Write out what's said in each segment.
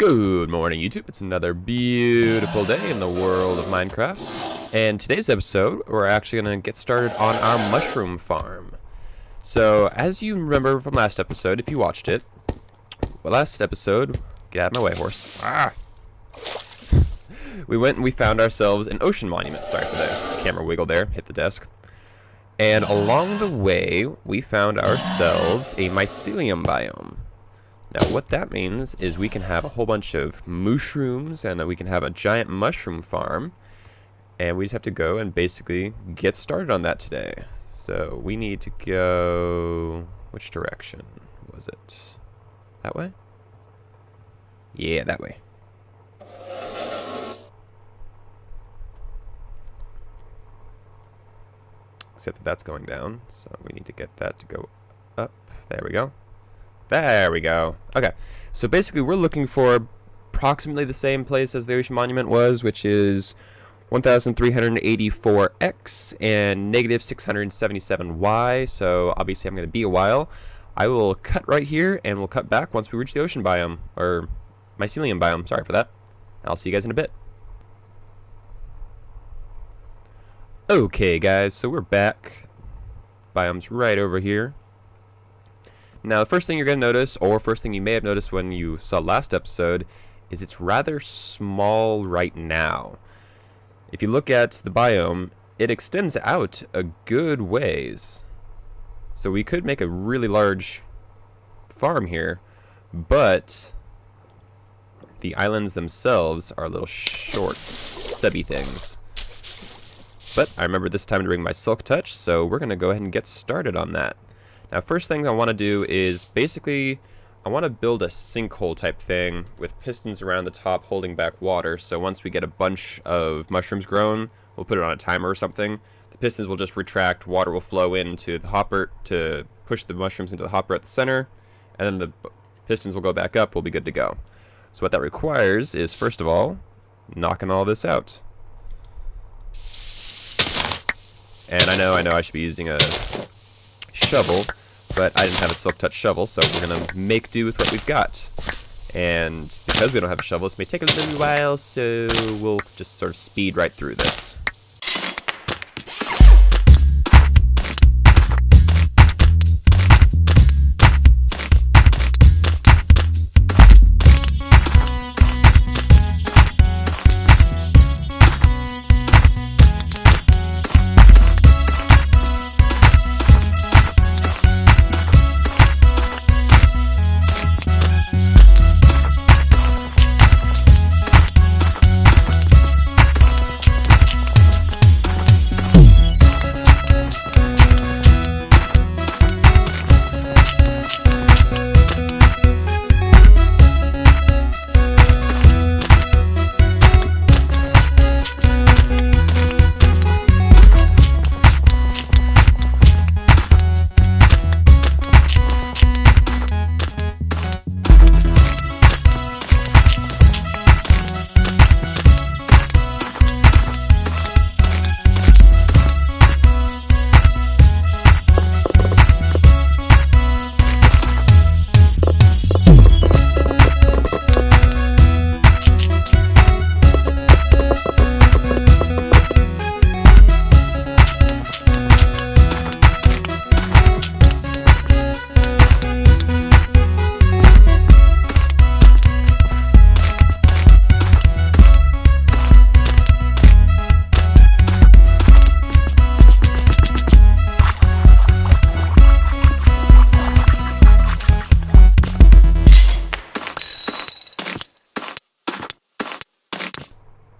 Good morning, YouTube. It's another beautiful day in the world of Minecraft. And today's episode, we're actually going to get started on our mushroom farm. So, as you remember from last episode, if you watched it, get out of my way, horse. We went and we found ourselves an ocean monument. Sorry for the camera wiggle there, hit the desk. And along the way, we found ourselves a mycelium biome. Now what that means is we can have a whole bunch of mushrooms and we can have a giant mushroom farm, and we just have to go and basically get started on that today. So we need to go... which direction was it? That way? Yeah, that way. Except that that's going down, so we need to get that to go up. There we go. There we go. Okay, so basically we're looking for approximately the same place as the ocean monument was, which is 1384x and negative 677y. So obviously I'm going to be a while. I will cut right here and we'll cut back once we reach the ocean biome, or mycelium biome, sorry for that. I'll see you guys in a bit. Okay guys, so we're back. Biome's right over here. Now, the first thing you're going to notice, or first thing you may have noticed when you saw last episode, is it's rather small right now. If you look at the biome, it extends out a good ways. So we could make a really large farm here, but the islands themselves are a little short, stubby things. But I remember this time to bring my silk touch, so we're going to go ahead and get started on that. Now, first thing I want to do is basically I want to build a sinkhole type thing with pistons around the top holding back water. So once we get a bunch of mushrooms grown, we'll put it on a timer or something. The pistons will just retract, water will flow into the hopper to push the mushrooms into the hopper at the center, and then the pistons will go back up, we'll be good to go. So what that requires is, first of all, knocking all this out. And I know I should be using a shovel, but I didn't have a silk touch shovel, so we're gonna make do with what we've got. And because we don't have a shovel, this may take a little while, so we'll just sort of speed right through this.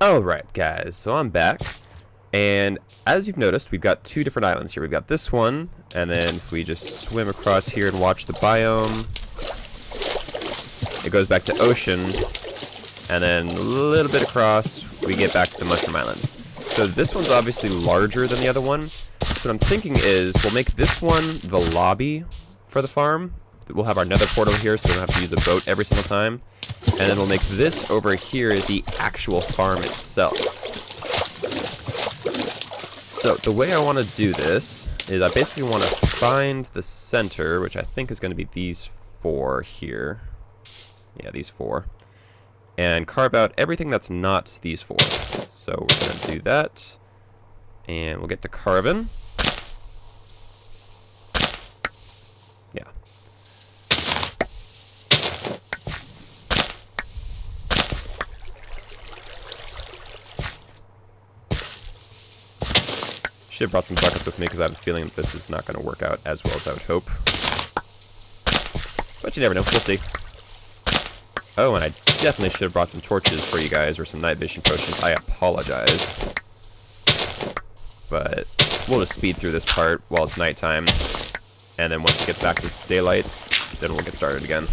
Alright guys, so I'm back, and as you've noticed, we've got two different islands here. We've got this one, and then if we just swim across here and watch the biome, it goes back to ocean, and then a little bit across, we get back to the mushroom island. So this one's obviously larger than the other one, so what I'm thinking is we'll make this one the lobby for the farm. We'll have our nether portal here, so we don't have to use a boat every single time. And then we'll make this over here the actual farm itself. So the way I want to do this is I basically want to find the center, which I think is going to be these four here. Yeah, these four. and carve out everything that's not these four. So we're going to do that, and we'll get to carbon. Yeah. Should have brought some buckets with me because I have a feeling that this is not going to work out as well as I would hope. But you never know, we'll see. Oh, and I definitely should have brought some torches for you guys, or some night vision potions. I apologize. But we'll just speed through this part while it's nighttime. And then once it gets back to daylight, then we'll get started again.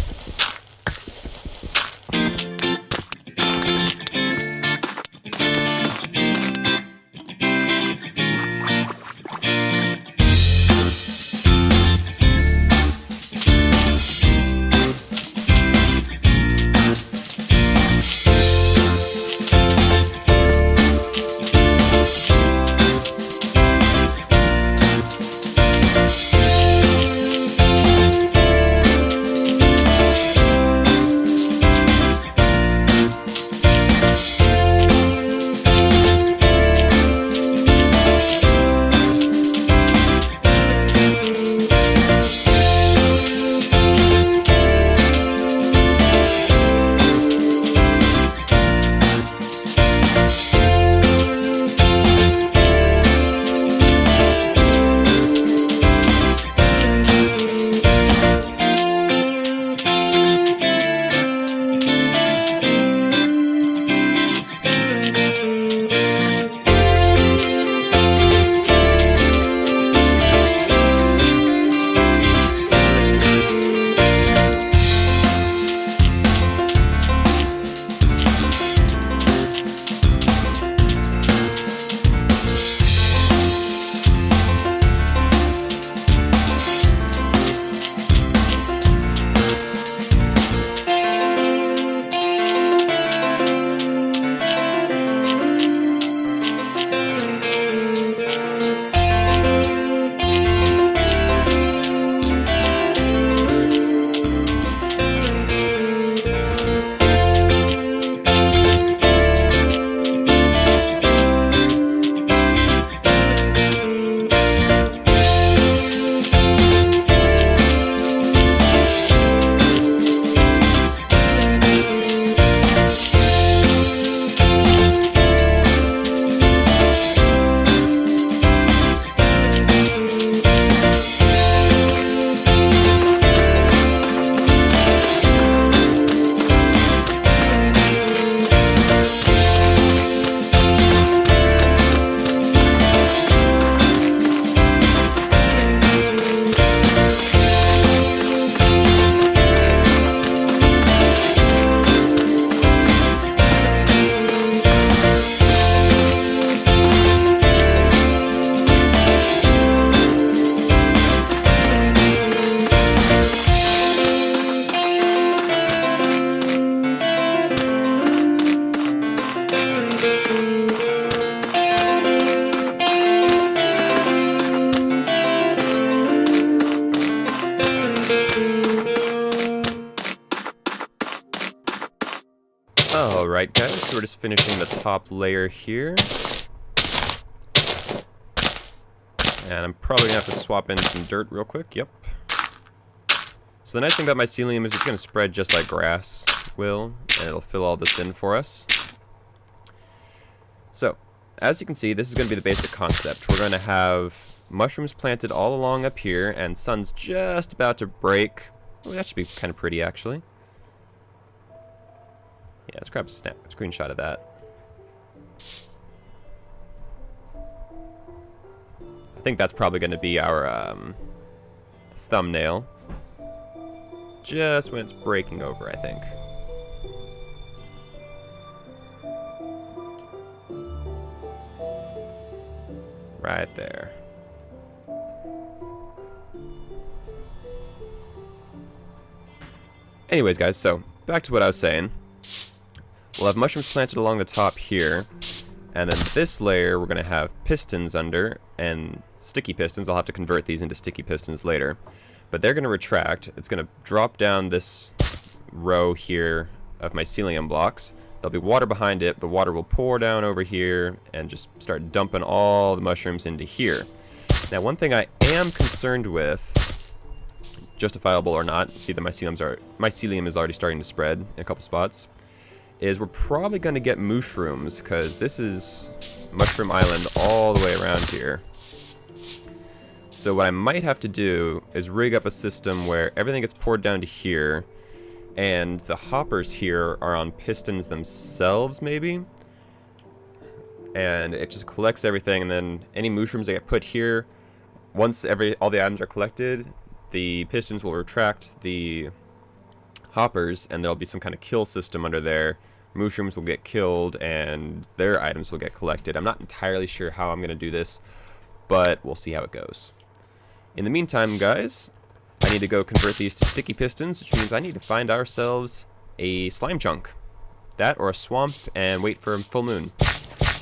Alright guys, so we're just finishing the top layer here. And I'm probably going to have to swap in some dirt real quick, yep. So the nice thing about Mycelium is it's going to spread just like grass will, and it'll fill all this in for us. So, as you can see, this is going to be the basic concept. We're going to have mushrooms planted all along up here, and sun's just about to break. Oh, that should be kind of pretty, actually. Yeah, let's grab a screenshot of that. I think that's probably going to be our thumbnail. Just when it's breaking over, I think. Right there. Anyways, guys, so back to what I was saying. We'll have mushrooms planted along the top here, and then this layer we're going to have pistons under, and sticky pistons. I'll have to convert these into sticky pistons later. But they're going to retract. It's going to drop down this row here of mycelium blocks. There'll be water behind it. The water will pour down over here and just start dumping all the mushrooms into here. Now, one thing I am concerned with, justifiable or not, see the mycelium is already starting to spread in a couple spots, is we're probably going to get mushrooms, because this is Mushroom Island all the way around here. So what I might have to do is rig up a system where everything gets poured down to here, and the hoppers here are on pistons themselves, maybe? And it just collects everything, and then any mushrooms that get put here, once all the items are collected, the pistons will retract the hoppers, and there'll be some kind of kill system under there. Mushrooms will get killed, and their items will get collected. I'm not entirely sure how I'm going to do this, but we'll see how it goes. In the meantime, guys, I need to go convert these to sticky pistons, which means I need to find ourselves a slime chunk. That or a swamp, and wait for a full moon.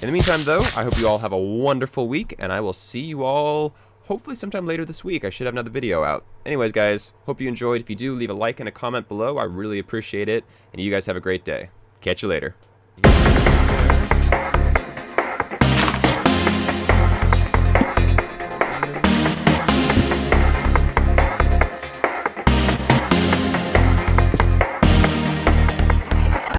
In the meantime, though, I hope you all have a wonderful week, and I will see you all hopefully sometime later this week. I should have another video out. Anyways, guys, hope you enjoyed. If you do, leave a like and a comment below. I really appreciate it, and you guys have a great day. Catch you later.